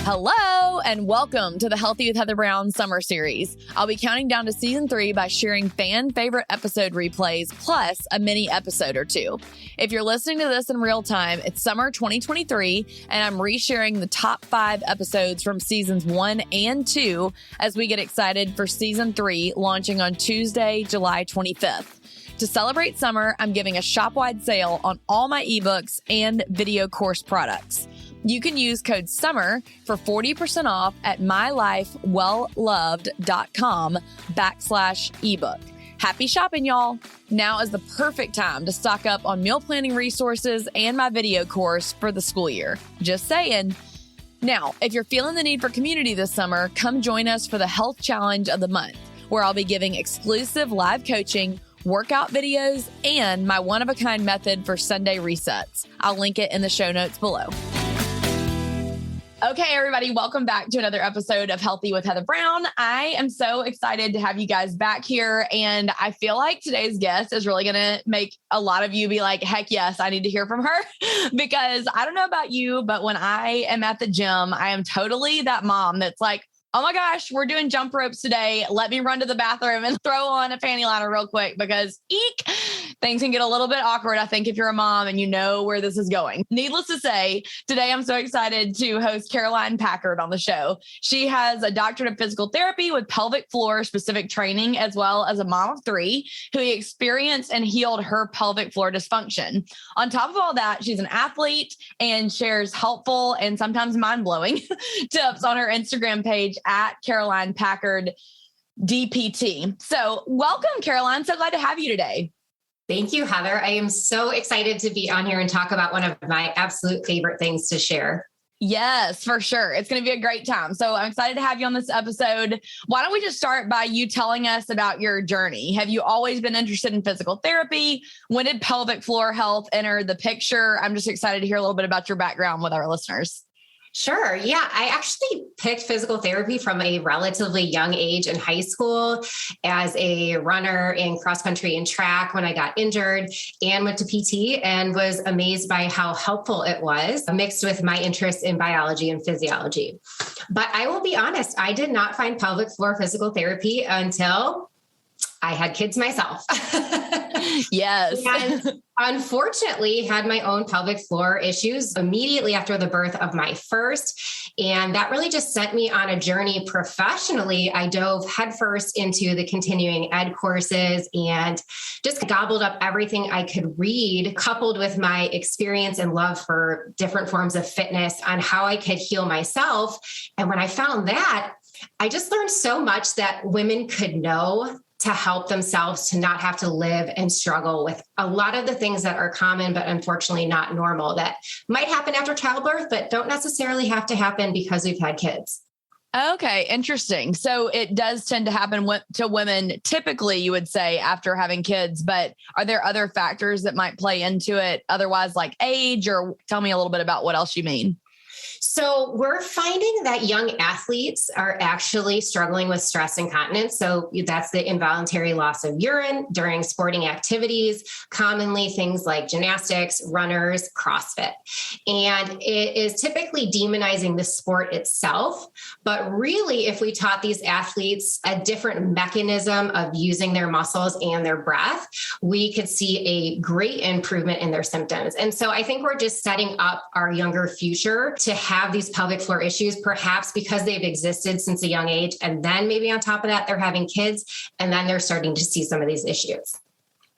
Hello, and welcome to the Healthy with Heather Brown summer series. I'll be counting down to season 3 by sharing fan favorite episode replays plus a mini episode or two. If you're listening to this in real time, it's summer 2023, and I'm resharing the top 5 episodes from seasons 1 and 2 as we get excited for season 3 launching on Tuesday, July 25th. To celebrate summer, I'm giving a shop-wide sale on all my ebooks and video course products. You can use code SUMMER for 40% off at mylifewellloved.com/ebook. Happy shopping, y'all. Now is the perfect time to stock up on meal planning resources and my video course for the school year. Just saying. Now, if you're feeling the need for community this summer, come join us for the Health Challenge of the Month, where I'll be giving exclusive live coaching, workout videos, and my one-of-a-kind method for Sunday resets. I'll link it in the show notes below. Okay, everybody, welcome back to another episode of Healthy with Heather Brown. I am so excited to have you guys back here. And I feel like today's guest is really going to make a lot of you be like, heck yes, I need to hear from her. Because I don't know about you, but when I am at the gym, I am totally that mom that's like, oh my gosh, we're doing jump ropes today. Let me run to the bathroom and throw on a panty liner real quick because things can get a little bit awkward, I think, if you're a mom and you know where this is going. Needless to say, today I'm so excited to host Caroline Packard on the show. She has a doctorate of physical therapy with pelvic floor specific training, as well as a mom of 3 who experienced and healed her pelvic floor dysfunction. On top of all that, she's an athlete and shares helpful and sometimes mind-blowing tips on her Instagram page at Caroline Packard DPT. So welcome, Caroline. So glad to have you today. Thank you, Heather. I am so excited to be on here and talk about one of my absolute favorite things to share. Yes, for sure. It's going to be a great time. So I'm excited to have you on this episode. Why don't we just start by you telling us about your journey? Have you always been interested in physical therapy? When did pelvic floor health enter the picture? I'm just excited to hear a little bit about your background with our listeners. Sure. Yeah. I actually picked physical therapy from a relatively young age in high school as a runner in cross country and track when I got injured, and went to PT and was amazed by how helpful it was, mixed with my interest in biology and physiology. But I will be honest, I did not find pelvic floor physical therapy until I had kids myself. Yes. And unfortunately had my own pelvic floor issues immediately after the birth of my first. And that really just sent me on a journey professionally. I dove headfirst into the continuing ed courses and just gobbled up everything I could read, coupled with my experience and love for different forms of fitness on how I could heal myself. And when I found that, I just learned so much that women could know to help themselves to not have to live and struggle with a lot of the things that are common, but unfortunately not normal, that might happen after childbirth, but don't necessarily have to happen because we've had kids. Okay, interesting. So it does tend to happen to women, typically, you would say, after having kids, but are there other factors that might play into it otherwise, like age, or tell me a little bit about what else you mean? So we're finding that young athletes are actually struggling with stress incontinence. So that's the involuntary loss of urine during sporting activities, commonly things like gymnastics, runners, CrossFit. And it is typically demonizing the sport itself. But really, if we taught these athletes a different mechanism of using their muscles and their breath, we could see a great improvement in their symptoms. And so I think we're just setting up our younger future to have these pelvic floor issues, perhaps because they've existed since a young age. And then maybe on top of that, they're having kids, and then they're starting to see some of these issues.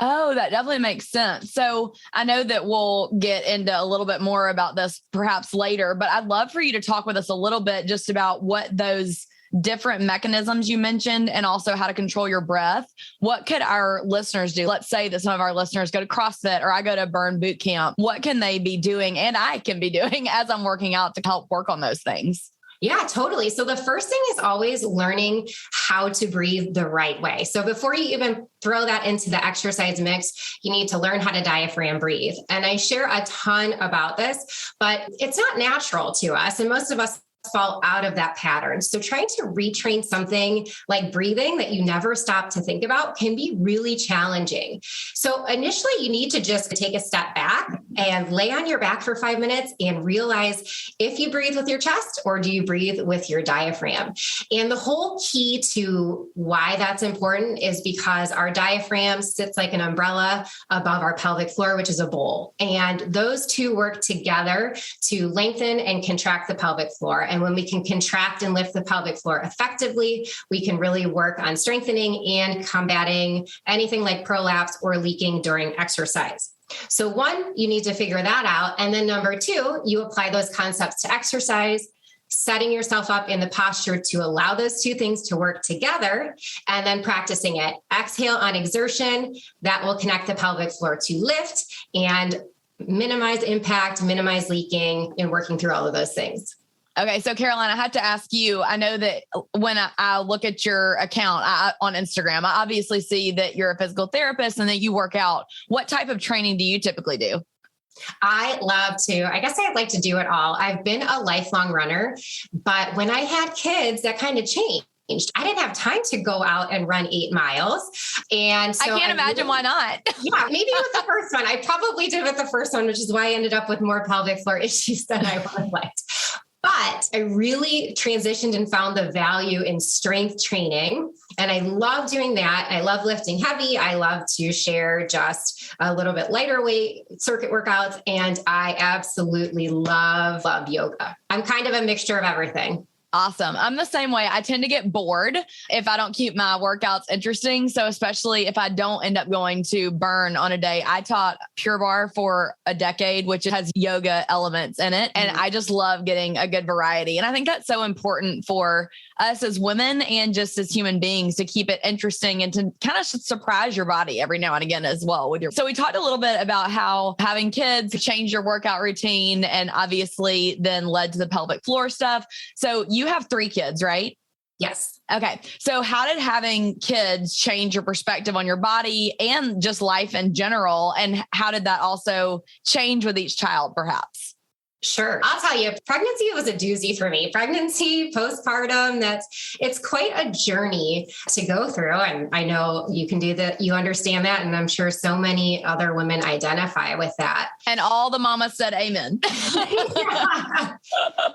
Oh, that definitely makes sense. So I know that we'll get into a little bit more about this perhaps later, but I'd love for you to talk with us a little bit just about what those different mechanisms you mentioned, and also how to control your breath. What could our listeners do? Let's say that some of our listeners go to CrossFit, or I go to Burn Boot Camp. What can they be doing, and I can be doing as I'm working out to help work on those things? Yeah, totally. So the first thing is always learning how to breathe the right way. So before you even throw that into the exercise mix, you need to learn how to diaphragm breathe. And I share a ton about this, but it's not natural to us. And most of us fall out of that pattern. So trying to retrain something like breathing that you never stop to think about can be really challenging. So initially you need to just take a step back and lay on your back for 5 minutes and realize if you breathe with your chest or do you breathe with your diaphragm. And the whole key to why that's important is because our diaphragm sits like an umbrella above our pelvic floor, which is a bowl. And those two work together to lengthen and contract the pelvic floor. And when we can contract and lift the pelvic floor effectively, we can really work on strengthening and combating anything like prolapse or leaking during exercise. So one, you need to figure that out. And then number two, you apply those concepts to exercise, setting yourself up in the posture to allow those two things to work together, and then practicing it. Exhale on exertion, that will connect the pelvic floor to lift and minimize impact, minimize leaking, and working through all of those things. Okay. So Caroline, I had to ask you, I know that when I look at your account on Instagram, I obviously see that you're a physical therapist and that you work out. What type of training do you typically do? I love to, I guess I'd like to do it all. I've been a lifelong runner, but when I had kids, that kind of changed. I didn't have time to go out and run 8 miles. And so I can't imagine why not. Yeah, maybe with the first one. I probably did with the first one, which is why I ended up with more pelvic floor issues than I would have liked. But I really transitioned and found the value in strength training. And I love doing that. I love lifting heavy. I love to share just a little bit lighter weight circuit workouts. And I absolutely love yoga. I'm kind of a mixture of everything. Awesome. I'm the same way. I tend to get bored if I don't keep my workouts interesting. So especially if I don't end up going to burn on a day. I taught Pure Barre for a decade, which has yoga elements in it. And I just love getting a good variety. And I think that's so important for us as women and just as human beings to keep it interesting and to kind of surprise your body every now and again as well. So we talked a little bit about how having kids changed your workout routine and obviously then led to the pelvic floor stuff. So you have 3 kids, right? Yes. Okay. So how did having kids change your perspective on your body and just life in general? And how did that also change with each child, perhaps? Sure. I'll tell you, pregnancy was a doozy for me. Pregnancy, postpartum, it's quite a journey to go through. And I know you can do that. You understand that. And I'm sure so many other women identify with that. And all the mamas said amen. Yeah.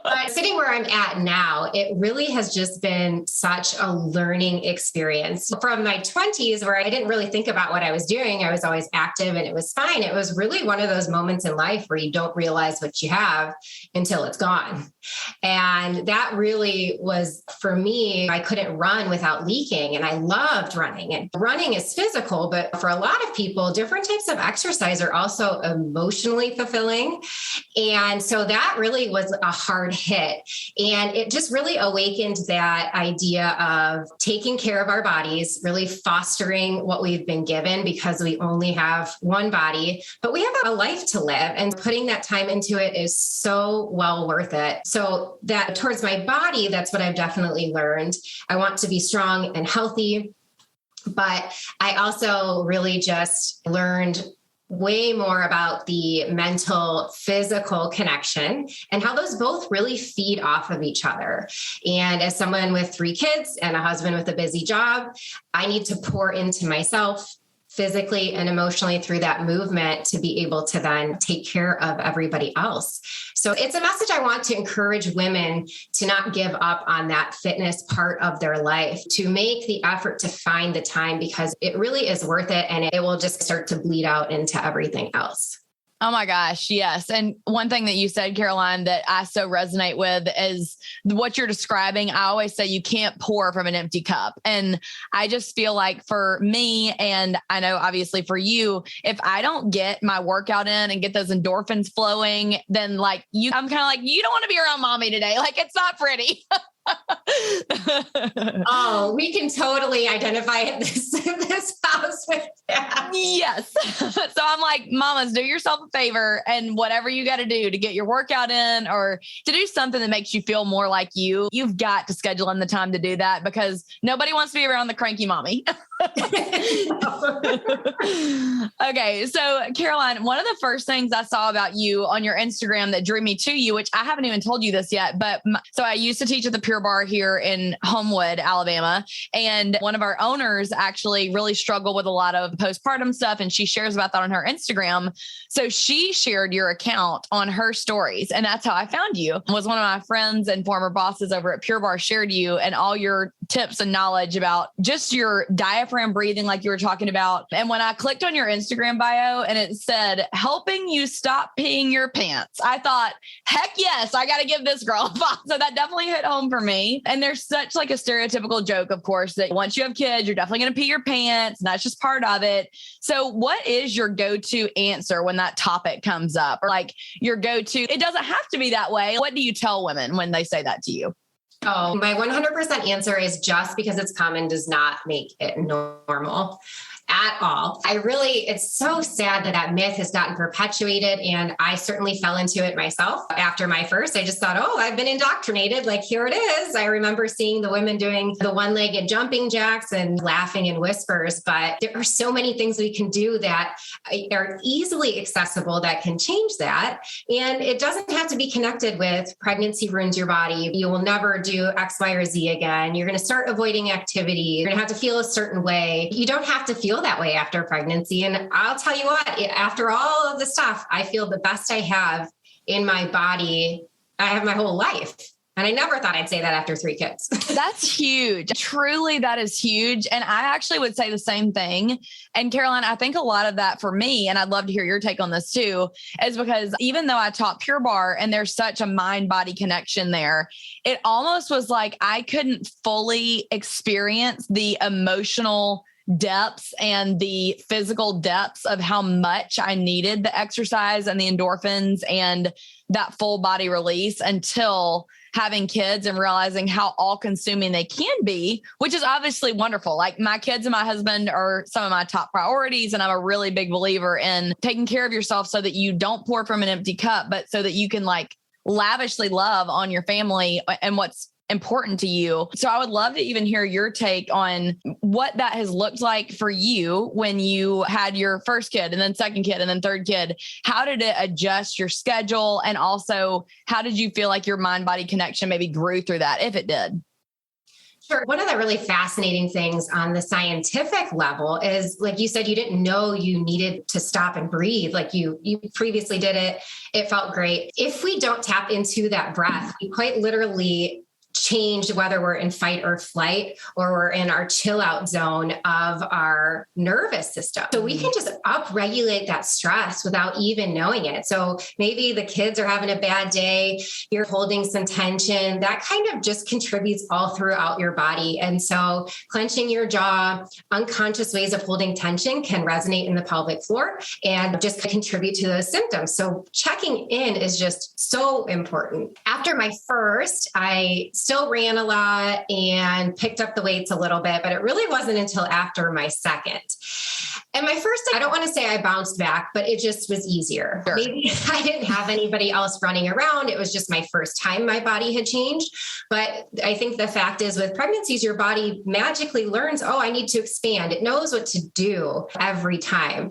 But sitting where I'm at now, it really has just been such a learning experience. From my 20s, where I didn't really think about what I was doing, I was always active and it was fine. It was really one of those moments in life where you don't realize what you have until it's gone. And that really was, for me, I couldn't run without leaking. And I loved running. And running is physical, but for a lot of people, different types of exercise are also emotionally fulfilling. And so that really was a hard hit. And it just really awakened that idea of taking care of our bodies, really fostering what we've been given because we only have one body, but we have a life to live. And putting that time into it is so well worth it. So that towards my body, that's what I've definitely learned. I want to be strong and healthy, but I also really just learned way more about the mental, physical connection and how those both really feed off of each other. And as someone with 3 kids and a husband with a busy job, I need to pour into myself physically and emotionally through that movement to be able to then take care of everybody else. So it's a message I want to encourage women to not give up on that fitness part of their life, to make the effort to find the time because it really is worth it and it will just start to bleed out into everything else. Oh my gosh. Yes. And one thing that you said, Caroline, that I so resonate with is what you're describing. I always say you can't pour from an empty cup. And I just feel like for me, and I know obviously for you, if I don't get my workout in and get those endorphins flowing, then I'm kind of like, you don't want to be around mommy today. Like it's not pretty. Oh, we can totally identify at this house with that. Yes. So I'm like, mamas, do yourself a favor and whatever you got to do to get your workout in or to do something that makes you feel more like you've got to schedule in the time to do that because nobody wants to be around the cranky mommy. Okay. So Caroline, one of the first things I saw about you on your Instagram that drew me to you, which I haven't even told you this yet, but so I used to teach at the Pure Bar here in Homewood, Alabama. And one of our owners actually really struggled with a lot of postpartum stuff. And she shares about that on her Instagram. So she shared your account on her stories. And that's how I found you. Was one of my friends and former bosses over at Pure Bar shared you and all your tips and knowledge about just your diaphragm breathing, like you were talking about. And when I clicked on your Instagram bio and it said, helping you stop peeing your pants, I thought, heck yes, I got to give this girl a follow. So that definitely hit home for me. And there's such like a stereotypical joke, of course, that once you have kids, you're definitely going to pee your pants. And that's just part of it. So what is your go-to answer when that topic comes up? Or like your go-to, it doesn't have to be that way. What do you tell women when they say that to you? Oh, my 100% answer is just because it's common does not make it normal at all. It's so sad that myth has gotten perpetuated. And I certainly fell into it myself after my first. I just thought, oh, I've been indoctrinated. Like, here it is. I remember seeing the women doing the one-legged jumping jacks and laughing in whispers. But there are so many things we can do that are easily accessible that can change that. And it doesn't have to be connected with pregnancy ruins your body. You will never do X, Y, or Z again. You're going to start avoiding activity. You're going to have to feel a certain way. You don't have to feel that way after pregnancy. And I'll tell you what, after all of the stuff, I feel the best I have in my body. I have my whole life. And I never thought I'd say that after 3 kids. That's huge. Truly, that is huge. And I actually would say the same thing. And Caroline, I think a lot of that for me, and I'd love to hear your take on this too, is because even though I taught Pure Bar and there's such a mind-body connection there, it almost was like I couldn't fully experience the emotional depths and the physical depths of how much I needed the exercise and the endorphins and that full body release until having kids and realizing how all consuming they can be, which is obviously wonderful. Like my kids and my husband are some of my top priorities. And I'm a really big believer in taking care of yourself so that you don't pour from an empty cup, but so that you can like lavishly love on your family and what's important to you. So I would love to even hear your take on what that has looked like for you when you had your first kid and then second kid and then third kid. How did it adjust your schedule? And also, how did you feel like your mind-body connection maybe grew through that, if it did? Sure. One of the really fascinating things on the scientific level is, like you said, you didn't know you needed to stop and breathe. Like you previously did it. It felt great. If we don't tap into that breath, we quite literally change whether we're in fight or flight or we're in our chill out zone of our nervous system. So we can just upregulate that stress without even knowing it. So maybe the kids are having a bad day, you're holding some tension, that kind of just contributes all throughout your body. And so clenching your jaw, unconscious ways of holding tension can resonate in the pelvic floor and just contribute to those symptoms. So checking in is just so important. After my first, I still ran a lot and picked up the weights a little bit, but it really wasn't until after my second. And my first, I don't want to say I bounced back, but it just was easier. Sure. Maybe I didn't have anybody else running around. It was just my first time my body had changed. But I think the fact is with pregnancies, your body magically learns, oh, I need to expand. It knows what to do every time.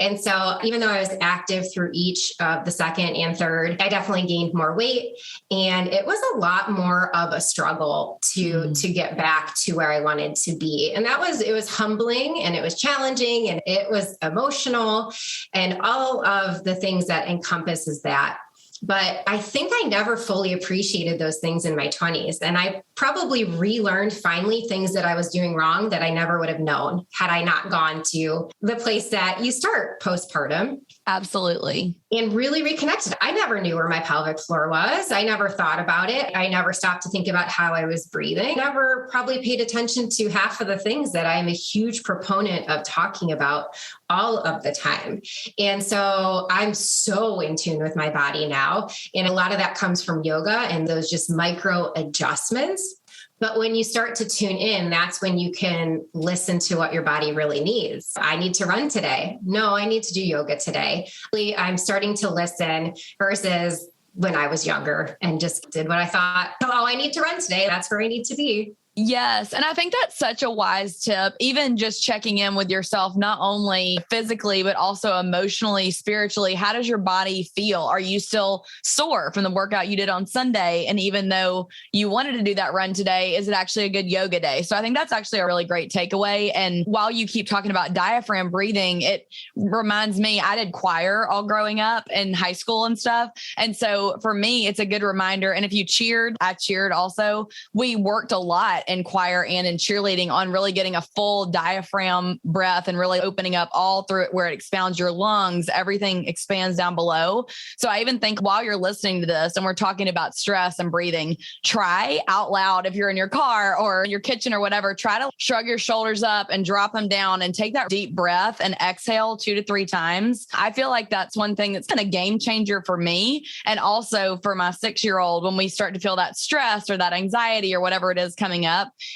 And so even though I was active through each of the second and third, I definitely gained more weight. And it was a lot more of a struggle to get back to where I wanted to be. And it was humbling and it was challenging and it was emotional and all of the things that encompasses that. But I think I never fully appreciated those things in my 20s. And I probably relearned finally things that I was doing wrong that I never would have known had I not gone to the place that you start postpartum. Absolutely. And really reconnected. I never knew where my pelvic floor was. I never thought about it. I never stopped to think about how I was breathing. Never probably paid attention to half of the things that I'm a huge proponent of talking about all of the time. And so I'm so in tune with my body now. And a lot of that comes from yoga and those just micro adjustments. But when you start to tune in, that's when you can listen to what your body really needs. I need to run today. No, I need to do yoga today. I'm starting to listen versus when I was younger and just did what I thought, oh, I need to run today. That's where I need to be. Yes. And I think that's such a wise tip, even just checking in with yourself, not only physically, but also emotionally, spiritually. How does your body feel? Are you still sore from the workout you did on Sunday? And even though you wanted to do that run today, is it actually a good yoga day? So I think that's actually a really great takeaway. And while you keep talking about diaphragm breathing, it reminds me, I did choir all growing up in high school and stuff. And so for me, it's a good reminder. And if you cheered, I cheered also. We worked a lot in choir and in cheerleading on really getting a full diaphragm breath and really opening up all through it where it expands your lungs, everything expands down below. So I even think while you're listening to this and we're talking about stress and breathing, try out loud if you're in your car or in your kitchen or whatever, try to shrug your shoulders up and drop them down and take that deep breath and exhale 2 to 3 times. I feel like that's one thing that's been a game changer for me. And also for my 6-year-old, when we start to feel that stress or that anxiety or whatever it is coming up,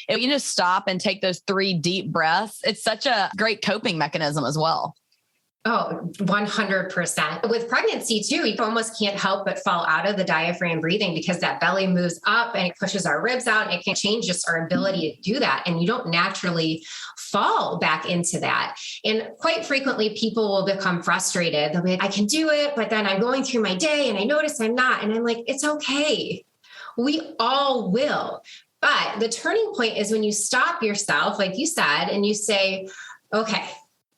if you just stop and take those 3 deep breaths, it's such a great coping mechanism as well. Oh, 100%. With pregnancy too, you almost can't help but fall out of the diaphragm breathing because that belly moves up and it pushes our ribs out. And it can change just our ability to do that. And you don't naturally fall back into that. And quite frequently, people will become frustrated. They'll be like, I can do it, but then I'm going through my day and I notice I'm not. And I'm like, it's okay. We all will. But the turning point is when you stop yourself, like you said, and you say, okay,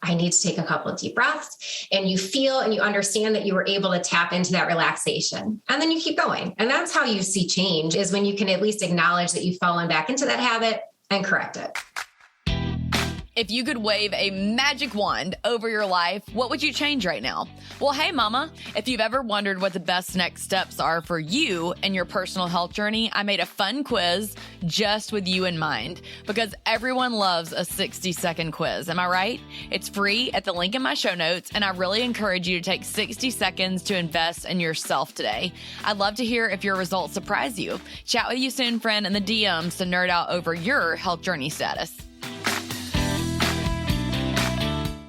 I need to take a couple of deep breaths, and you feel and you understand that you were able to tap into that relaxation, and then you keep going. And that's how you see change, is when you can at least acknowledge that you've fallen back into that habit and correct it. If you could wave a magic wand over your life, what would you change right now? Well, hey, mama, if you've ever wondered what the best next steps are for you and your personal health journey, I made a fun quiz just with you in mind, because everyone loves a 60-second quiz. Am I right? It's free at the link in my show notes, and I really encourage you to take 60 seconds to invest in yourself today. I'd love to hear if your results surprise you. Chat with you soon, friend, in the DMs to nerd out over your health journey status.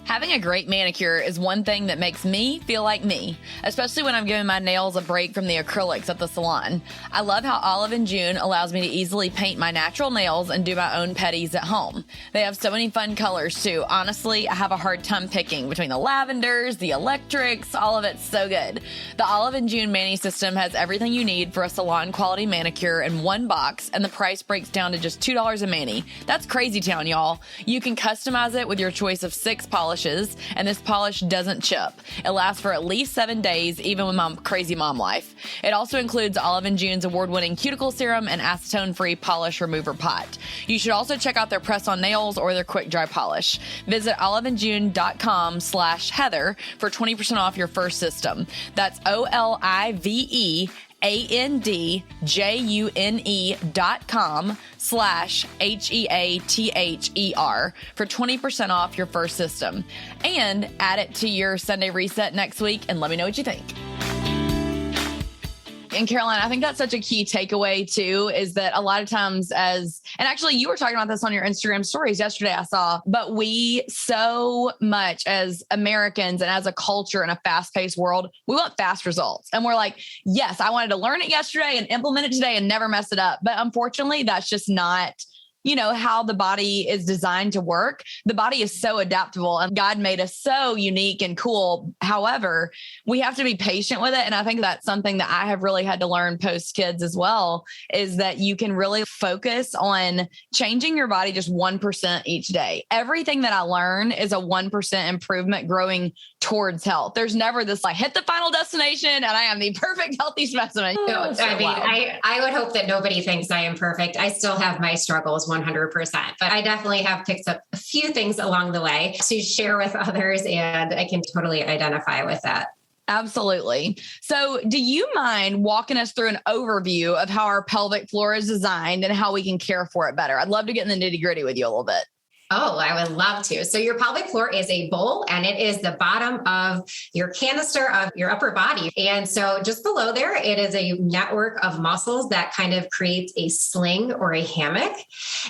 Having a great manicure is one thing that makes me feel like me, especially when I'm giving my nails a break from the acrylics at the salon. I love how Olive & June allows me to easily paint my natural nails and do my own petties at home. They have so many fun colors too. Honestly, I have a hard time picking between the lavenders, the electrics, all of it's so good. The Olive & June Mani system has everything you need for a salon quality manicure in one box, and the price breaks down to just $2 a mani. That's crazy town, y'all. You can customize it with your choice of 6 polishes, and this polish doesn't chip. It lasts for at least 7 days, even with my crazy mom life. It also includes Olive & June's award-winning cuticle serum and acetone-free polish remover pot. You should also check out their press-on nails or their quick dry polish. Visit olivejune.com/Heather for 20% off your first system. That's OLIVEANDJUNE.com/HEATHER for 20% off your first system. And add it to your Sunday reset next week and let me know what you think. And Caroline, I think that's such a key takeaway too, is that a lot of times and actually you were talking about this on your Instagram stories yesterday, I saw, but we so much as Americans and as a culture in a fast-paced world, we want fast results. And we're like, yes, I wanted to learn it yesterday and implement it today and never mess it up. But unfortunately, that's just not how the body is designed to work. The body is so adaptable and God made us so unique and cool. However, we have to be patient with it. And I think that's something that I have really had to learn post kids as well, is that you can really focus on changing your body just 1% each day. Everything that I learn is a 1% improvement growing towards health. There's never this like hit the final destination and I am the perfect healthy specimen. I would hope that nobody thinks I am perfect. I still have my struggles 100%, but I definitely have picked up a few things along the way to share with others, and I can totally identify with that. Absolutely. So do you mind walking us through an overview of how our pelvic floor is designed and how we can care for it better? I'd love to get in the nitty gritty with you a little bit. Oh, I would love to. So your pelvic floor is a bowl and it is the bottom of your canister of your upper body. And so just below there, it is a network of muscles that kind of creates a sling or a hammock.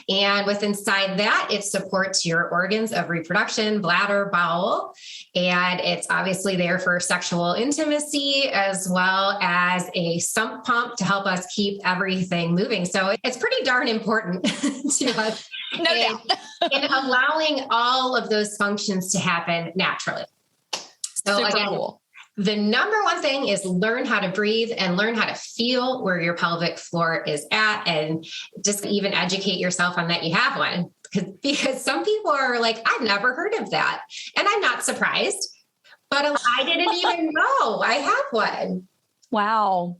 And with inside that, it supports your organs of reproduction, bladder, bowel. And it's obviously there for sexual intimacy as well as a sump pump to help us keep everything moving. So it's pretty darn important to us. No doubt. And allowing all of those functions to happen naturally. So Super again, cool. The number one thing is learn how to breathe and learn how to feel where your pelvic floor is at, and just even educate yourself on that you have one. Because some people are like, I've never heard of that. And I'm not surprised, but I didn't even know I have one. Wow.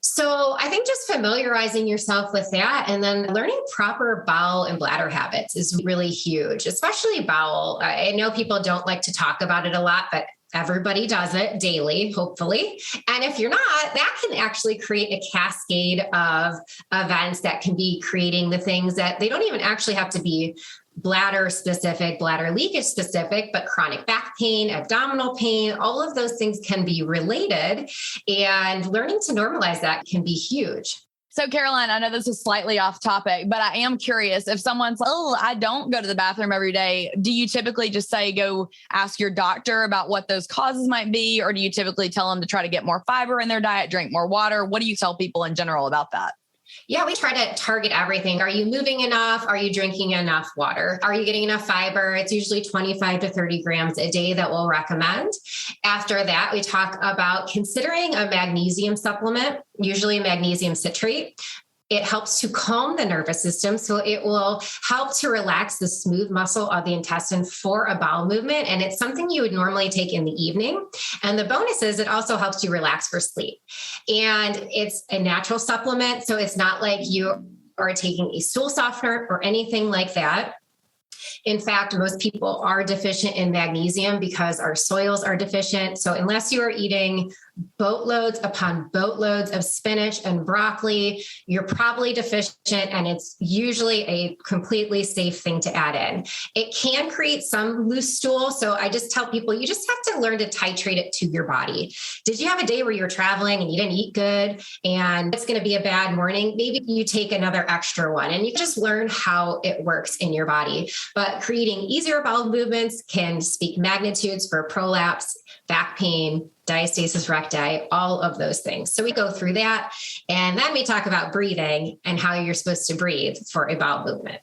So I think just familiarizing yourself with that and then learning proper bowel and bladder habits is really huge, especially bowel. I know people don't like to talk about it a lot, but everybody does it daily, hopefully. And if you're not, that can actually create a cascade of events that can be creating the things that they don't even actually have to be bladder specific, bladder leakage specific, but chronic back pain, abdominal pain, all of those things can be related, and learning to normalize that can be huge. So Caroline, I know this is slightly off topic, but I am curious if someone's like, oh, I don't go to the bathroom every day. Do you typically just say, go ask your doctor about what those causes might be? Or do you typically tell them to try to get more fiber in their diet, drink more water? What do you tell people in general about that? Yeah, we try to target everything. Are you moving enough? Are you drinking enough water? Are you getting enough fiber? It's usually 25 to 30 grams a day that we'll recommend. After that, we talk about considering a magnesium supplement, usually magnesium citrate. It helps to calm the nervous system. So it will help to relax the smooth muscle of the intestine for a bowel movement. And it's something you would normally take in the evening. And the bonus is it also helps you relax for sleep. And it's a natural supplement. So it's not like you are taking a stool softener or anything like that. In fact, most people are deficient in magnesium because our soils are deficient. So unless you are eating boatloads upon boatloads of spinach and broccoli, you're probably deficient, and it's usually a completely safe thing to add in. It can create some loose stool. So I just tell people, you just have to learn to titrate it to your body. Did you have a day where you're traveling and you didn't eat good and it's going to be a bad morning? Maybe you take another extra one and you just learn how it works in your body. But creating easier bowel movements can speak magnitudes for prolapse, back pain, diastasis recti, all of those things. So we go through that. And then we talk about breathing and how you're supposed to breathe for a bowel movement.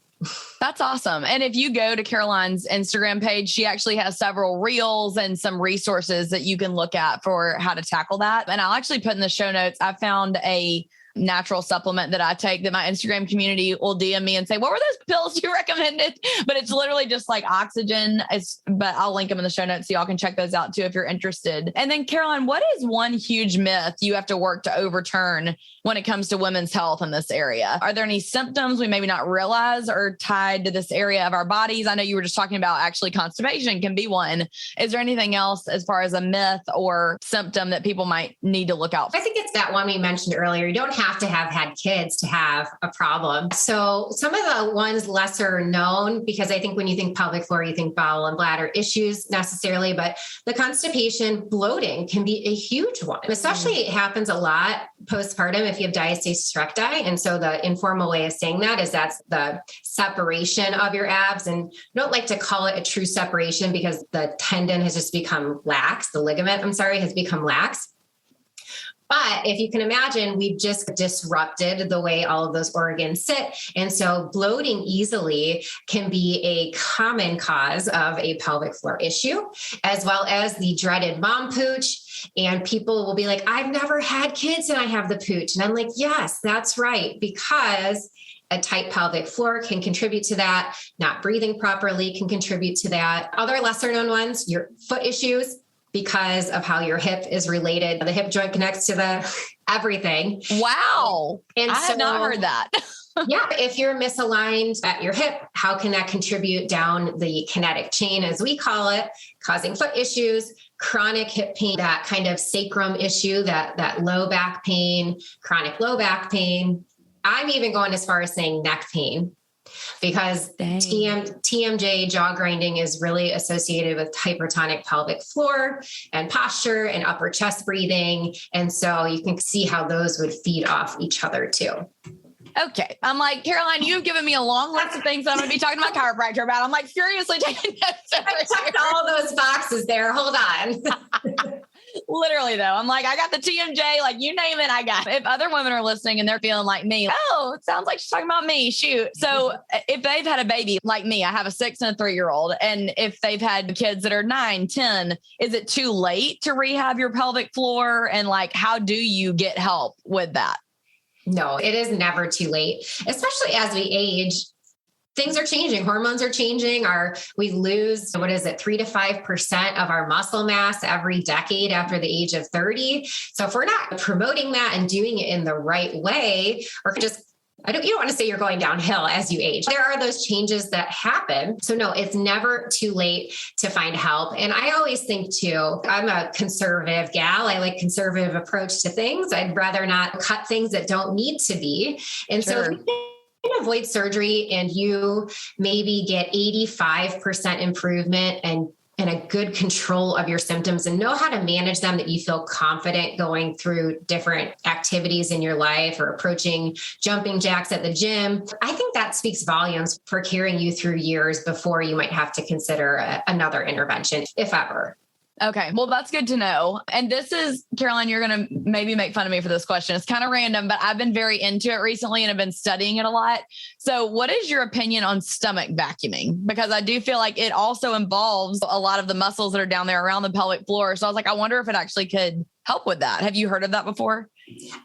That's awesome. And if you go to Caroline's Instagram page, she actually has several reels and some resources that you can look at for how to tackle that. And I'll actually put in the show notes, I found a natural supplement that I take that my Instagram community will DM me and say, what were those pills you recommended? But it's literally just like oxygen. But I'll link them in the show notes so y'all can check those out too if you're interested. And then Caroline, what is one huge myth you have to work to overturn when it comes to women's health in this area? Are there any symptoms we maybe not realize are tied to this area of our bodies? I know you were just talking about actually constipation can be one. Is there anything else as far as a myth or symptom that people might need to look out for? I think it's that one we mentioned earlier. You don't have to have had kids to have a problem. So some of the ones lesser known, because I think when you think pelvic floor, you think bowel and bladder issues necessarily, but the constipation, bloating can be a huge one. Especially it happens a lot postpartum if you have diastasis recti. And so the informal way of saying that is that's the separation of your abs. And I don't like to call it a true separation because the tendon has just become lax. The ligament, has become lax. But if you can imagine, we've just disrupted the way all of those organs sit. And so bloating easily can be a common cause of a pelvic floor issue, as well as the dreaded mom pooch. And people will be like, I've never had kids and I have the pooch. And I'm like, yes, that's right. Because a tight pelvic floor can contribute to that. Not breathing properly can contribute to that. Other lesser known ones, your foot issues, because of how your hip is related. The hip joint connects to the everything. Wow. And I had not heard that. Yeah. If you're misaligned at your hip, how can that contribute down the kinetic chain, as we call it, causing foot issues, chronic hip pain, that kind of sacrum issue, that low back pain, chronic low back pain. I'm even going as far as saying neck pain. because TMJ, jaw grinding, is really associated with hypertonic pelvic floor and posture and upper chest breathing. And so you can see how those would feed off each other too. Okay. I'm like, Caroline, you've given me a long list of things I'm going to be talking to my chiropractor about. I'm like furiously taking notes. I checked all those boxes there. Hold on. Literally though, I'm like, I got the TMJ, like you name it, I got it. If other women are listening and they're feeling like me, oh, it sounds like she's talking about me. Shoot. So if they've had a baby like me, I have a 6 and a 3-year-old. And if they've had kids that are 9, 10, is it too late to rehab your pelvic floor? And like, how do you get help with that? No, it is never too late, especially as we age. Things are changing. Hormones are changing. We lose, 3 to 5% of our muscle mass every decade after the age of 30. So if we're not promoting that and doing it in the right way, or just, you don't want to say you're going downhill as you age. There are those changes that happen. So no, it's never too late to find help. And I always think too, I'm a conservative gal. I like conservative approach to things. I'd rather not cut things that don't need to be. And Sure. so if you can avoid surgery and you maybe get 85% improvement and a good control of your symptoms and know how to manage them, that you feel confident going through different activities in your life or approaching jumping jacks at the gym, I think that speaks volumes for carrying you through years before you might have to consider another intervention, if ever. Okay. Well, that's good to know. And this is, Caroline, you're going to maybe make fun of me for this question. It's kind of random, but I've been very into it recently and I've been studying it a lot. So what is your opinion on stomach vacuuming? Because I do feel like it also involves a lot of the muscles that are down there around the pelvic floor. So I was like, I wonder if it actually could help with that. Have you heard of that before?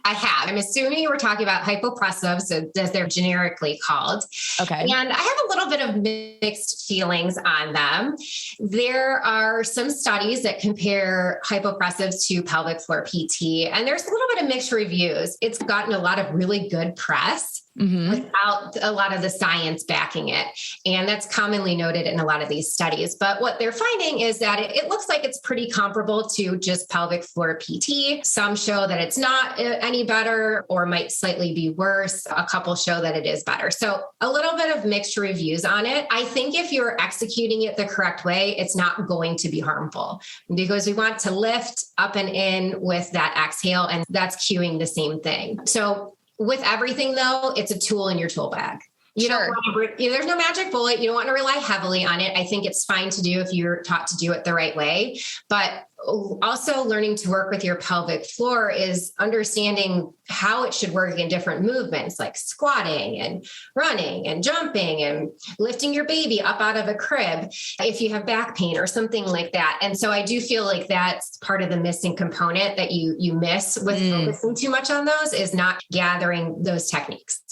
I have. I'm assuming you were talking about hypopressives, as they're generically called. Okay. And I have a little bit of mixed feelings on them. There are some studies that compare hypopressives to pelvic floor PT, and there's a little bit of mixed reviews. It's gotten a lot of really good press. Mm-hmm. Without a lot of the science backing it. And that's commonly noted in a lot of these studies. But what they're finding is that it looks like it's pretty comparable to just pelvic floor PT. Some show that it's not any better or might slightly be worse. A couple show that it is better. So a little bit of mixed reviews on it. I think if you're executing it the correct way, it's not going to be harmful, because we want to lift up and in with that exhale, and that's cueing the same thing. So with everything though, it's a tool in your tool bag. Sure. There's no magic bullet. You don't want to rely heavily on it. I think it's fine to do if you're taught to do it the right way, but also learning to work with your pelvic floor is understanding how it should work in different movements, like squatting and running and jumping and lifting your baby up out of a crib if you have back pain or something like that. And so I do feel like that's part of the missing component that you miss with focusing too much on those, is not gathering those techniques.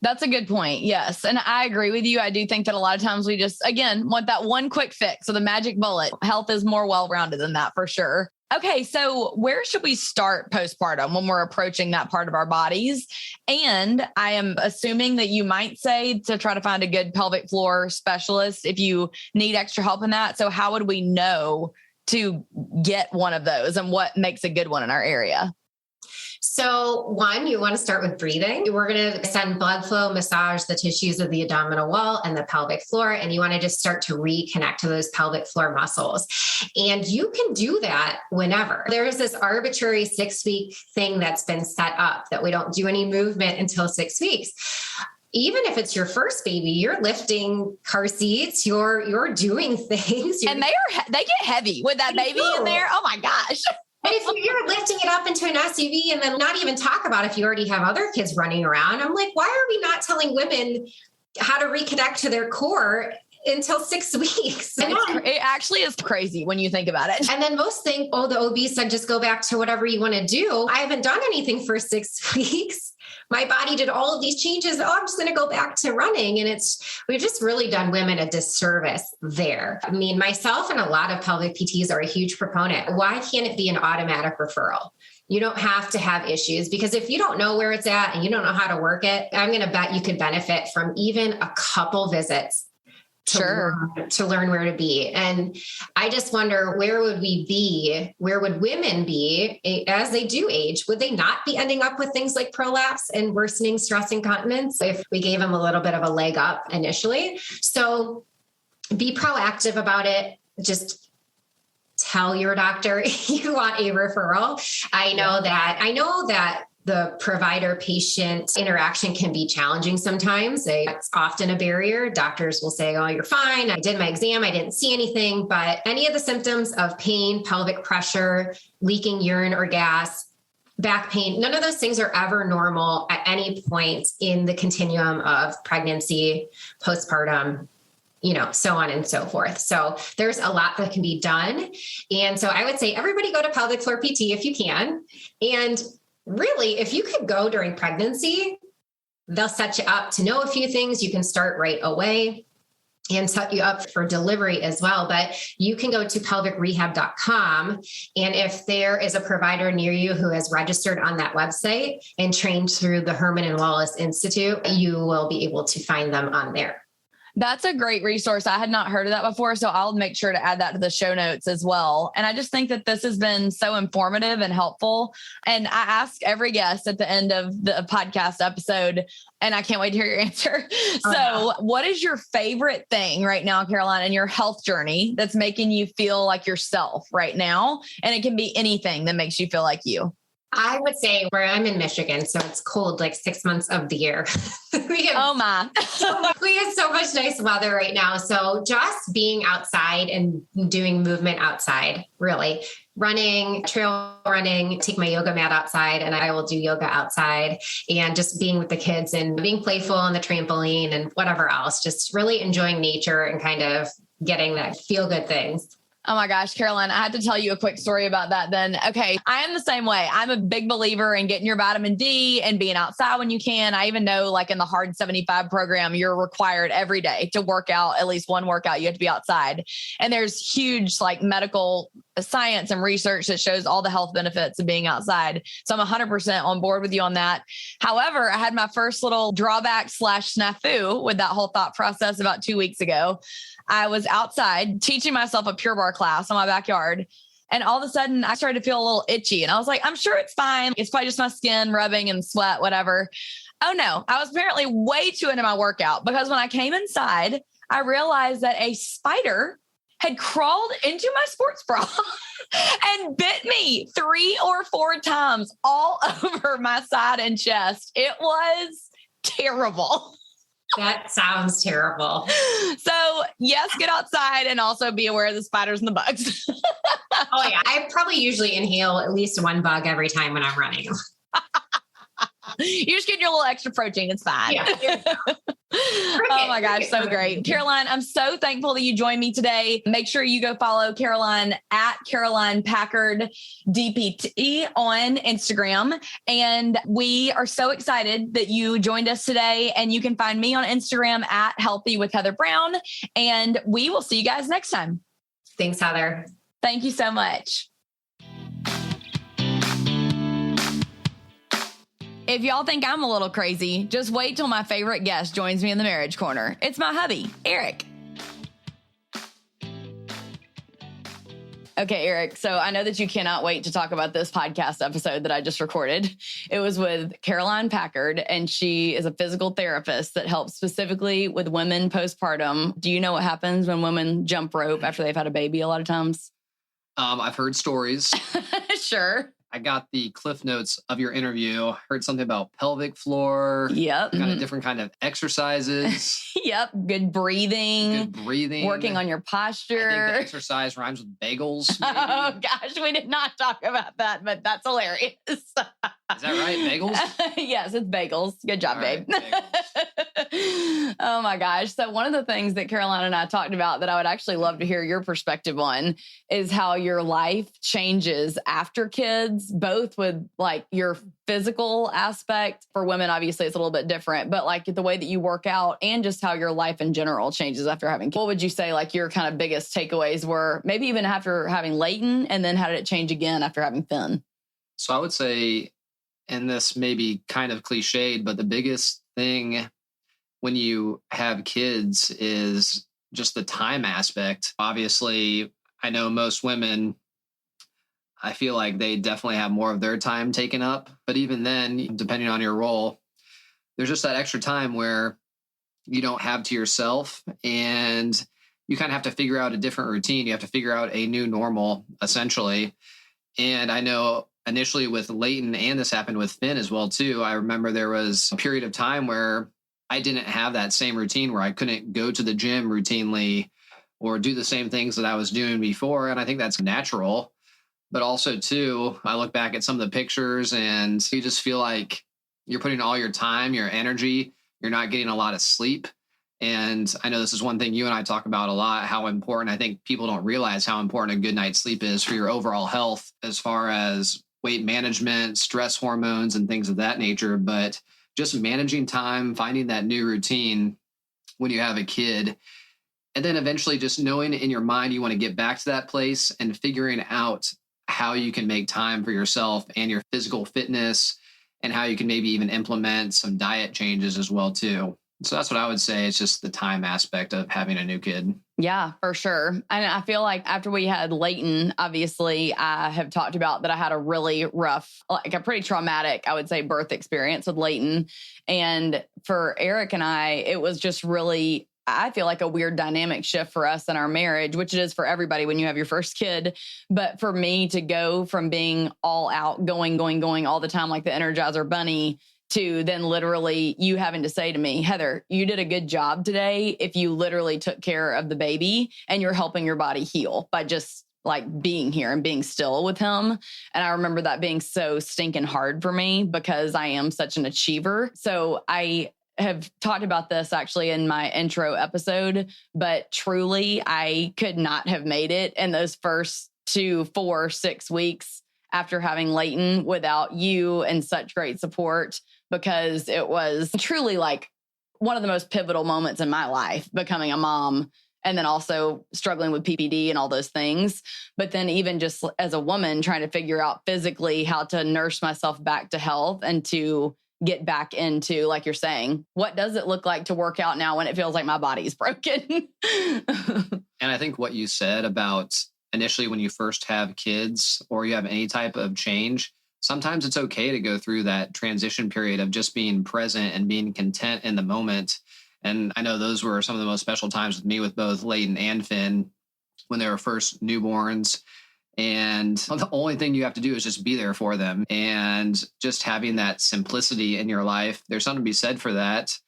That's a good point. Yes. And I agree with you. I do think that a lot of times we just, again, want that one quick fix or the magic bullet. Health is more well-rounded than that for sure. Okay. So where should we start postpartum when we're approaching that part of our bodies? And I am assuming that you might say to try to find a good pelvic floor specialist if you need extra help in that. So how would we know to get one of those and what makes a good one in our area? So one, you want to start with breathing. We're going to send blood flow, massage the tissues of the abdominal wall and the pelvic floor. And you want to just start to reconnect to those pelvic floor muscles. And you can do that whenever. There is this arbitrary 6-week thing that's been set up that we don't do any movement until 6 weeks. Even if it's your first baby, you're lifting car seats, you're doing things. And they get heavy with that baby in there. Oh my gosh. And if you're lifting it up into an SUV and then not even talk about if you already have other kids running around, I'm like, why are we not telling women how to reconnect to their core until 6 weeks? It actually is crazy when you think about it. And then most think, the OB said, just go back to whatever you want to do. I haven't done anything for 6 weeks. My body did all of these changes. I'm just going to go back to running. And we've just really done women a disservice there. I mean, myself and a lot of pelvic PTs are a huge proponent. Why can't it be an automatic referral? You don't have to have issues, because if you don't know where it's at and you don't know how to work it, I'm going to bet you could benefit from even a couple visits to learn where to be. And I just wonder, where would women be as they do age? Would they not be ending up with things like prolapse and worsening stress incontinence if we gave them a little bit of a leg up initially? So be proactive about it. Just tell your doctor you want a referral. I know that the provider-patient interaction can be challenging sometimes. It's often a barrier. Doctors will say, oh, you're fine. I did my exam. I didn't see anything. But any of the symptoms of pain, pelvic pressure, leaking urine or gas, back pain, none of those things are ever normal at any point in the continuum of pregnancy, postpartum, so on and so forth. So there's a lot that can be done. And so I would say everybody go to pelvic floor PT if you can. And really, if you could go during pregnancy, they'll set you up to know a few things. You can start right away and set you up for delivery as well. But you can go to pelvicrehab.com. And if there is a provider near you who has registered on that website and trained through the Herman and Wallace Institute, you will be able to find them on there. That's a great resource. I had not heard of that before, so I'll make sure to add that to the show notes as well. And I just think that this has been so informative and helpful. And I ask every guest at the end of the podcast episode, and I can't wait to hear your answer. What is your favorite thing right now, Caroline, in your health journey that's making you feel like yourself right now? And it can be anything that makes you feel like you. I would say where I'm in Michigan, so it's cold like 6 months of the year. We have so much nice weather right now. So just being outside and doing movement outside, really running, trail running, take my yoga mat outside, and I will do yoga outside, and just being with the kids and being playful on the trampoline and whatever else, just really enjoying nature and kind of getting that feel good things. Oh my gosh, Caroline, I had to tell you a quick story about that then. Okay. I am the same way. I'm a big believer in getting your vitamin D and being outside when you can. I even know like in the Hard 75 program, you're required every day to work out, at least one workout, you have to be outside. And there's huge like medical science and research that shows all the health benefits of being outside. So I'm 100% on board with you on that. However, I had my first little drawback / snafu with that whole thought process about 2 weeks ago. I was outside teaching myself a Pure Barre class in my backyard. And all of a sudden I started to feel a little itchy, and I was like, I'm sure it's fine. It's probably just my skin rubbing and sweat, whatever. Oh no, I was apparently way too into my workout, because when I came inside, I realized that a spider had crawled into my sports bra and bit me 3 or 4 times all over my side and chest. It was terrible. That sounds terrible. So yes, get outside and also be aware of the spiders and the bugs. Oh yeah. I probably usually inhale at least one bug every time when I'm running. You just get your little extra protein. It's fine. Yeah. Oh my gosh. So great. Caroline, I'm so thankful that you joined me today. Make sure you go follow Caroline at Caroline Packard DPT on Instagram. And we are so excited that you joined us today. And you can find me on Instagram at Healthy with Heather Brown. And we will see you guys next time. Thanks, Heather. Thank you so much. If y'all think I'm a little crazy, just wait till my favorite guest joins me in the Marriage Corner. It's my hubby, Eric. Okay, Eric. So I know that you cannot wait to talk about this podcast episode that I just recorded. It was with Caroline Packard, and she is a physical therapist that helps specifically with women postpartum. Do you know what happens when women jump rope after they've had a baby a lot of times? I've heard stories. Sure. I got the cliff notes of your interview. Heard something about pelvic floor. Yep. Kind of different kind of exercises. Yep. Good breathing. Working on your posture. I think the exercise rhymes with bagels. Maybe. Oh gosh, we did not talk about that, but that's hilarious. Is that right? Bagels? Yes, it's bagels. Good job, babe. Oh my gosh. So one of the things that Caroline and I talked about that I would actually love to hear your perspective on is how your life changes after kids, both with like your physical aspect. For women, obviously it's a little bit different, but like the way that you work out and just how your life in general changes after having kids. What would you say like your kind of biggest takeaways were, maybe even after having Leighton, and then how did it change again after having Finn? So I would say, and this may be kind of cliched, but the biggest thing when you have kids is just the time aspect. Obviously, I know most women, I feel like they definitely have more of their time taken up. But even then, depending on your role, there's just that extra time where you don't have to yourself, and you kind of have to figure out a different routine. You have to figure out a new normal, essentially. And I know initially with Leighton, and this happened with Finn as well, too. I remember there was a period of time where I didn't have that same routine, where I couldn't go to the gym routinely or do the same things that I was doing before. And I think that's natural. But also, too, I look back at some of the pictures and you just feel like you're putting all your time, your energy, you're not getting a lot of sleep. And I know this is one thing you and I talk about a lot, how important, I think people don't realize how important a good night's sleep is for your overall health, as far as weight management, stress hormones, and things of that nature. But just managing time, finding that new routine when you have a kid, and then eventually just knowing in your mind you want to get back to that place, and figuring out how you can make time for yourself and your physical fitness, and how you can maybe even implement some diet changes as well, too. So that's what I would say. It's just the time aspect of having a new kid. Yeah, for sure. And I feel like after we had Leighton, obviously I have talked about that I had a really rough, like a pretty traumatic, I would say, birth experience with Leighton. And for Eric and I, it was just really, I feel like, a weird dynamic shift for us in our marriage, which it is for everybody when you have your first kid. But for me to go from being all out, going all the time, like the Energizer Bunny, to then literally you having to say to me, Heather, you did a good job today if you literally took care of the baby and you're helping your body heal by just like being here and being still with him. And I remember that being so stinking hard for me because I am such an achiever. So I have talked about this actually in my intro episode, but truly I could not have made it in those first 2, 4, 6 weeks after having Leighton without you and such great support, because it was truly like one of the most pivotal moments in my life, becoming a mom and then also struggling with PPD and all those things. But then even just as a woman trying to figure out physically how to nurse myself back to health and to get back into, like you're saying, what does it look like to work out now when it feels like my body's broken? And I think what you said about initially when you first have kids or you have any type of change, sometimes it's okay to go through that transition period of just being present and being content in the moment. And I know those were some of the most special times with me with both Leighton and Finn when they were first newborns. And the only thing you have to do is just be there for them. And just having that simplicity in your life, there's something to be said for that.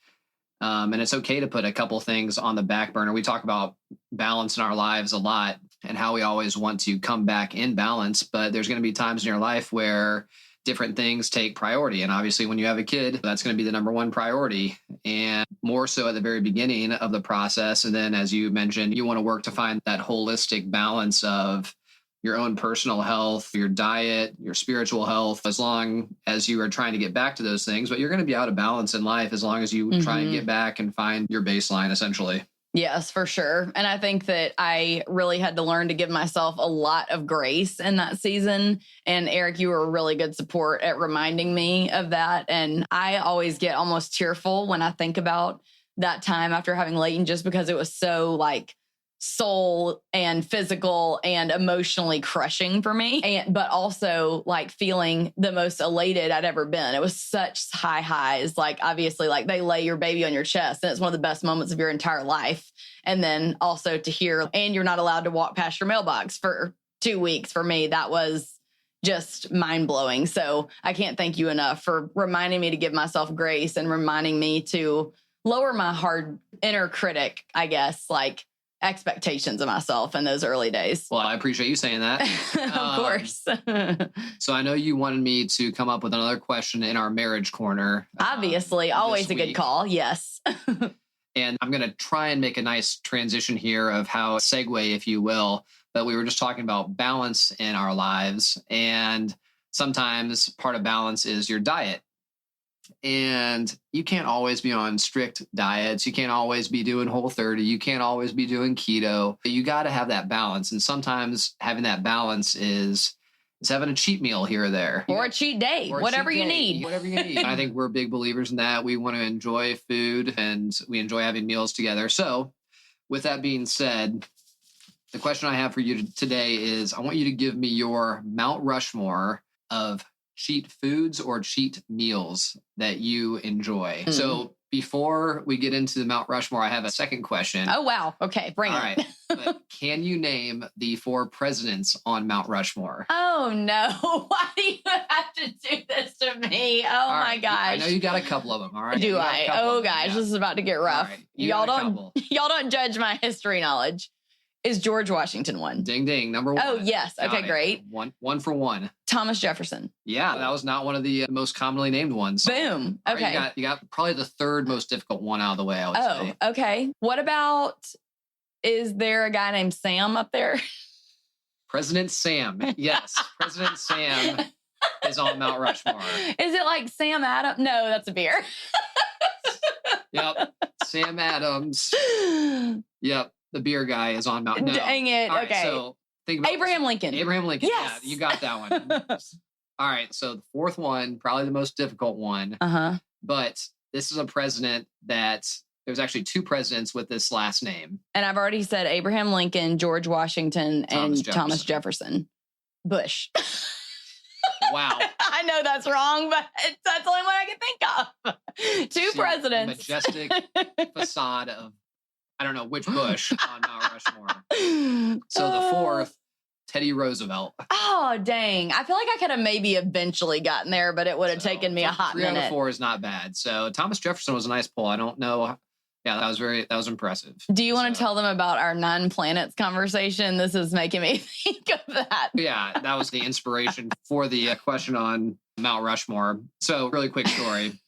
And it's okay to put a couple things on the back burner. We talk about balance in our lives a lot and how we always want to come back in balance, but there's going to be times in your life where different things take priority. And obviously when you have a kid, that's going to be the number one priority, and more so at the very beginning of the process. And then, as you mentioned, you want to work to find that holistic balance of your own personal health, your diet, your spiritual health, as long as you are trying to get back to those things. But you're going to be out of balance in life as long as you try and get back and find your baseline, essentially. Yes, for sure. And I think that I really had to learn to give myself a lot of grace in that season. And Eric, you were a really good support at reminding me of that. And I always get almost tearful when I think about that time after having Leighton, just because it was so like soul and physical and emotionally crushing for me, but also like feeling the most elated I'd ever been. It was such high highs. Like obviously, like they lay your baby on your chest and it's one of the best moments of your entire life. And then also to hear, and you're not allowed to walk past your mailbox for 2 weeks. For me, that was just mind blowing. So I can't thank you enough for reminding me to give myself grace and reminding me to lower my hard inner critic, I guess, like expectations of myself in those early days. Well, I appreciate you saying that. Of course. So I know you wanted me to come up with another question in our marriage corner. Obviously, always a good call. Yes. And I'm going to try and make a nice transition here of how segue, if you will. But we were just talking about balance in our lives. And sometimes part of balance is your diet. And you can't always be on strict diets. You can't always be doing Whole30. You can't always be doing keto. You got to have that balance. And sometimes having that balance is having a cheat meal here or there. Or a cheat day, whatever you need. Whatever you need. I think we're big believers in that. We want to enjoy food and we enjoy having meals together. So with that being said, the question I have for you today is I want you to give me your Mount Rushmore of cheat foods or cheat meals that you enjoy. So before we get into the Mount Rushmore, I have a second question. Oh, wow. Okay, bring it. All right. But can you name the 4 presidents on Mount Rushmore? Oh, no. Why do you have to do this to me? Oh, my gosh. I know you got a couple of them. All right. Do I? Oh, gosh. This is about to get rough. Right. Y'all don't judge my history knowledge. Is George Washington one? Ding, ding. Number 1. Oh, yes. Okay, great. One for one. Thomas Jefferson. Yeah, that was not one of the most commonly named ones. Boom. All Okay. Right, you got probably the 3rd most difficult one out of the way, I would say. Oh, okay. What about, is there a guy named Sam up there? President Sam. Yes, President Sam is on Mount Rushmore. Is it like Sam Adams? No, that's a beer. Yep. Sam Adams. Yep. The beer guy is on Mount. No. Dang it. All okay. Right, so think about Abraham Lincoln. Abraham Lincoln. Yes. Yeah, you got that one. All right. So the 4th one, probably the most difficult one. Uh-huh. But this is a president that there's actually 2 presidents with this last name. And I've already said Abraham Lincoln, George Washington, and Thomas Jefferson. Bush. Wow. I know that's wrong, but that's the only one I can think of. 2 presidents. Majestic facade of, I don't know which Bush on Mount Rushmore. So the 4th, Teddy Roosevelt. Oh, dang. I feel like I could have maybe eventually gotten there, but it would have taken me a hot 3 minute. out of 4 is not bad. So Thomas Jefferson was a nice pull. I don't know. Yeah, that was impressive. Do you want to tell them about our 9 planets conversation? This is making me think of that. Yeah, that was the inspiration for the question on Mount Rushmore. So really quick story.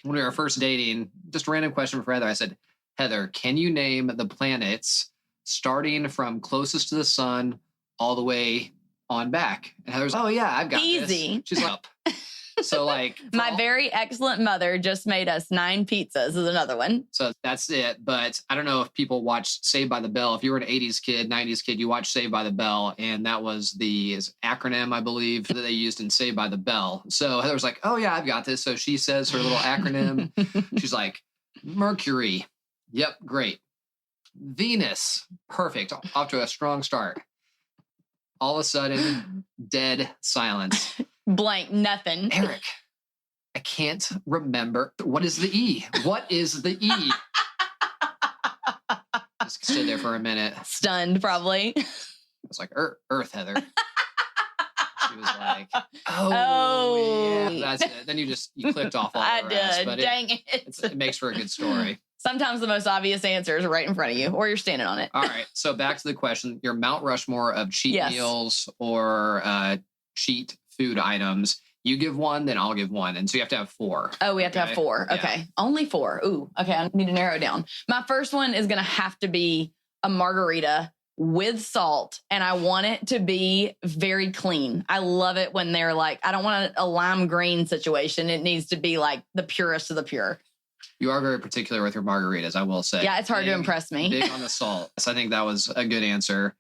When we were first dating, just a random question for Heather. I said, Heather, can you name the planets starting from closest to the sun all the way on back? And Heather's, oh yeah, I've got Easy. this. She's like, up. So like my very excellent mother just made us 9 pizzas is another one. So that's it. But I don't know if people watch Saved by the Bell. If you were an 80s kid, 90s kid, you watched Saved by the Bell. And that was the acronym, I believe, that they used in Saved by the Bell. So Heather was like, oh yeah, I've got this. So she says her little acronym. She's like, Mercury. Yep, great. Venus. Perfect. Off to a strong start. All of a sudden, dead silence. Blank, nothing. Eric, I can't remember. What is the E? What is the E? Just sit there for a minute. Stunned, probably. I was like, Earth, Heather. She was like, oh, yeah, that's it. Then you clicked off all the rest. But Dang it. It makes for a good story. Sometimes the most obvious answers are right in front of you, or you're standing on it. All right. So back to the question: your Mount Rushmore of cheat meals or cheat food items. You give one, then I'll give one. And so you have to have 4. Oh, we have to have 4. Okay. Yeah. Only 4. Ooh, okay. I need to narrow it down. My first one is going to have to be a margarita with salt. And I want it to be very clean. I love it when they're like, I don't want a lime green situation. It needs to be like the purest of the pure. You are very particular with your margaritas, I will say. Yeah, it's hard to impress me. Big on the salt. So I think that was a good answer.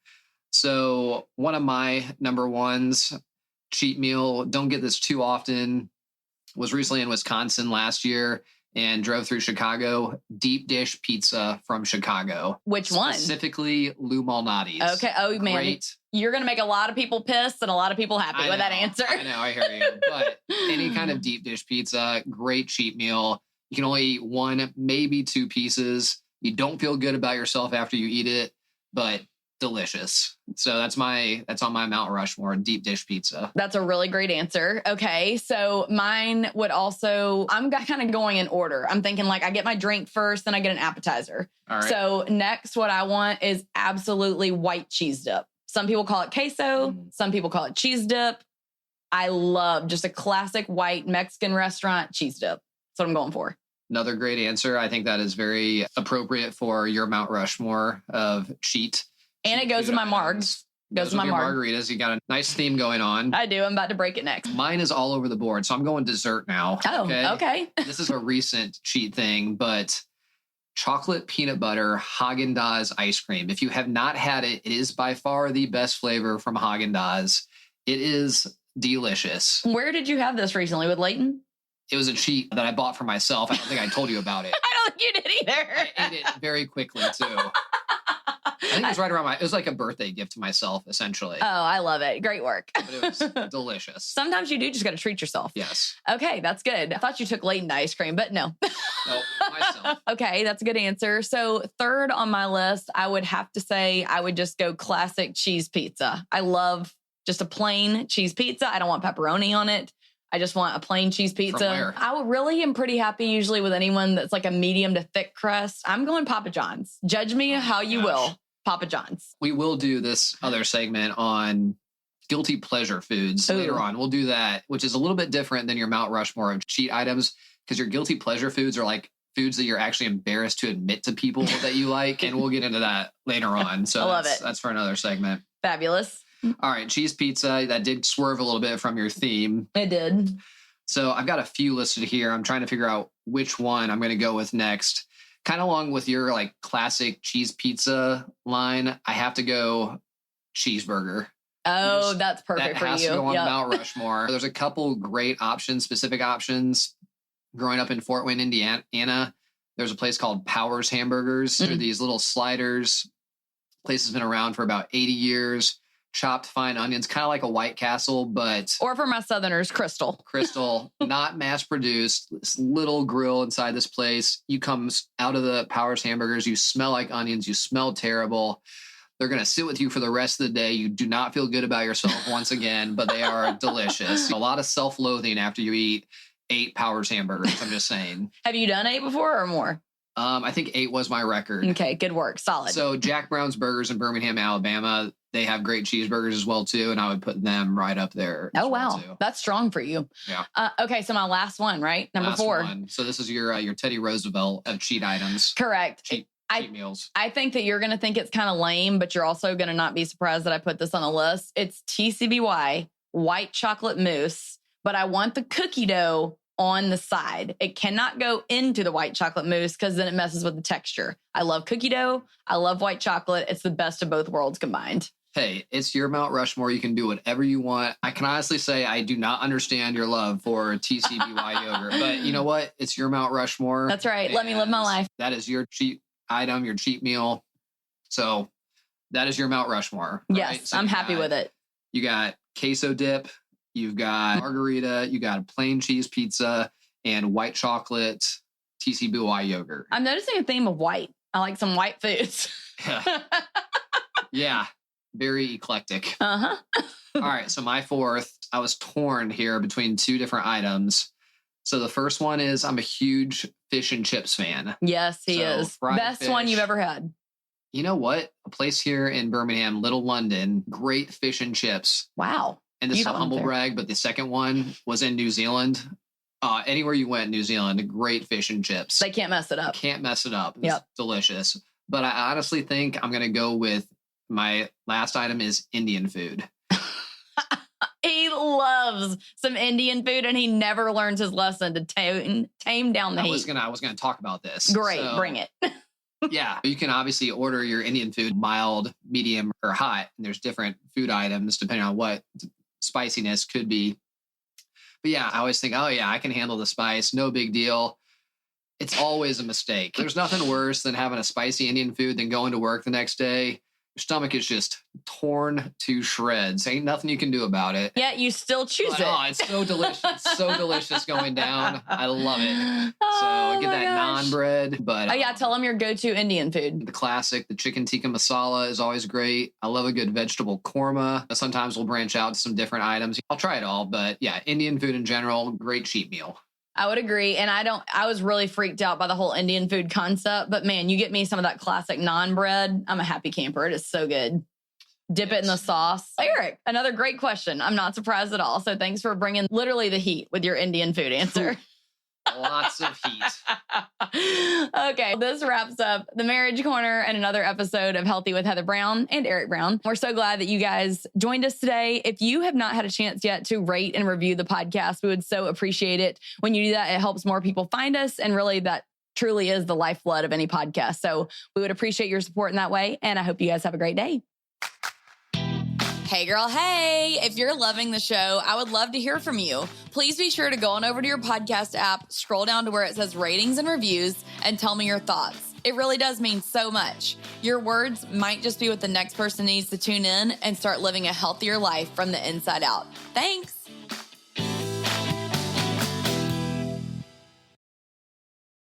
So one of my number ones, cheat meal, don't get this too often, was recently in Wisconsin last year and drove through Chicago. Deep dish pizza from Chicago. Which one? Specifically Lou Malnati's. Okay. Oh, man. Great. You're going to make a lot of people pissed and a lot of people happy with that answer. I know, I hear you. But any kind of deep dish pizza, great cheat meal. You can only eat 1, maybe 2 pieces. You don't feel good about yourself after you eat it, but delicious. So that's on my Mount Rushmore, deep dish pizza. That's a really great answer. Okay. So mine would also, I'm kind of going in order. I'm thinking like I get my drink first, then I get an appetizer. All right. So next, what I want is absolutely white cheese dip. Some people call it queso. Some people call it cheese dip. I love just a classic white Mexican restaurant cheese dip. That's what I'm going for. Another great answer. I think that is very appropriate for your Mount Rushmore of cheat. And it goes with my margs. Goes with my margaritas. You got a nice theme going on. I do. I'm about to break it next. Mine is all over the board. So I'm going dessert now. Oh, okay. This is a recent cheat thing, but chocolate peanut butter Haagen-Dazs ice cream. If you have not had it, it is by far the best flavor from Haagen-Dazs. It is delicious. Where did you have this recently? With Leighton? It was a cheat that I bought for myself. I don't think I told you about it. I don't think you did either. I ate it very quickly too. think it was right around it was like a birthday gift to myself, essentially. Oh, I love it. Great work. But it was delicious. Sometimes you do just got to treat yourself. Yes. Okay, that's good. I thought you took Layton ice cream, but no. Nope, myself. Okay, that's a good answer. So third on my list, I would have to say I would just go classic cheese pizza. I love just a plain cheese pizza. I don't want pepperoni on it. I just want a plain cheese pizza. From where? I really am pretty happy usually with anyone that's like a medium to thick crust. I'm going Papa John's. Judge me how you will. Papa John's. We will do this other segment on guilty pleasure foods later on. We'll do that, which is a little bit different than your Mount Rushmore of cheat items, because your guilty pleasure foods are like foods that you're actually embarrassed to admit to people that you like. And we'll get into that later on. So I love it. That's for another segment. Fabulous. All right. Cheese pizza. That did swerve a little bit from your theme. It did. So I've got a few listed here. I'm trying to figure out which one I'm going to go with next. Kind of along with your like classic cheese pizza line, I have to go cheeseburger. Oh, that's perfect for you. That has to go on Mount Rushmore. There's a couple great options, specific options. Growing up in Fort Wayne, Indiana, there's a place called Powers Hamburgers. They're these little sliders. Place has been around for about 80 years. Chopped fine onions, kind of like a White Castle, but... Or for my Southerners, Crystal. Crystal, not mass-produced. This little grill inside this place. You come out of the Powers Hamburgers, you smell like onions, you smell terrible. They're going to sit with you for the rest of the day. You do not feel good about yourself once again, but they are delicious. A lot of self-loathing after you eat 8 Powers Hamburgers, I'm just saying. Have you done 8 before or more? I think 8 was my record. Okay, good work. Solid. So Jack Brown's Burgers in Birmingham, Alabama, they have great cheeseburgers as well, too. And I would put them right up there. Oh, wow. That's strong for you. Yeah. Okay, so my last one, right? Number 4. One. So this is your Teddy Roosevelt of cheat items. Correct. Cheat meals. I think that you're going to think it's kind of lame, but you're also going to not be surprised that I put this on the list. It's TCBY, white chocolate mousse, but I want the cookie dough on the side. It cannot go into the white chocolate mousse because then it messes with the texture. I love cookie dough. I love white chocolate. It's the best of both worlds combined. Hey, it's your Mount Rushmore. You can do whatever you want. I can honestly say I do not understand your love for TCBY yogurt, but you know what? It's your Mount Rushmore. That's right. Let me live my life. That is your cheat item, your cheat meal. So that is your Mount Rushmore. Right? Yes, So I'm happy with it. You got queso dip. You've got margarita, you got a plain cheese pizza, and white chocolate TCBY yogurt. I'm noticing a theme of white. I like some white foods. Yeah, very eclectic. Uh-huh. All right, so my 4th, I was torn here between 2 different items. So the first one is I'm a huge fish and chips fan. Yes, he is. Best fish. one you've ever had. You know what? A place here in Birmingham, Little London, great fish and chips. Wow. And this is a humble brag, but the second one was in New Zealand. Anywhere you went in New Zealand, great fish and chips. They can't mess it up. Can't mess it up. It's delicious. But I honestly think I'm going to go with my last item is Indian food. He loves some Indian food and he never learns his lesson to tame down the heat. I was gonna talk about this. Great, so, bring it. Yeah, you can obviously order your Indian food mild, medium, or hot. And there's different food items depending on what spiciness could be. But yeah, I always think, oh yeah, I can handle the spice. No big deal. It's always a mistake. There's nothing worse than having a spicy Indian food than going to work the next day. Your stomach is just torn to shreds. Ain't nothing you can do about it. Yeah, you still choose it. Oh, it's so delicious. It's so delicious going down. I love it. So get that naan bread. But yeah, tell them your go-to Indian food. The classic, the chicken tikka masala is always great. I love a good vegetable korma. Sometimes we'll branch out to some different items. I'll try it all, but yeah, Indian food in general, great cheat meal. I would agree. And I was really freaked out by the whole Indian food concept, but man, you get me some of that classic naan bread. I'm a happy camper. It is so good. Dip it in the sauce. Eric, another great question. I'm not surprised at all. So thanks for bringing literally the heat with your Indian food answer. Lots of heat. Okay, this wraps up the Marriage Corner and another episode of Healthy with Heather Brown and Eric Brown. We're so glad that you guys joined us today. If you have not had a chance yet to rate and review the podcast, we would so appreciate it. When you do that, it helps more people find us. And really, that truly is the lifeblood of any podcast. So we would appreciate your support in that way. And I hope you guys have a great day. Hey girl, hey! If you're loving the show, I would love to hear from you. Please be sure to go on over to your podcast app, scroll down to where it says ratings and reviews, and tell me your thoughts. It really does mean so much. Your words might just be what the next person needs to tune in and start living a healthier life from the inside out. Thanks.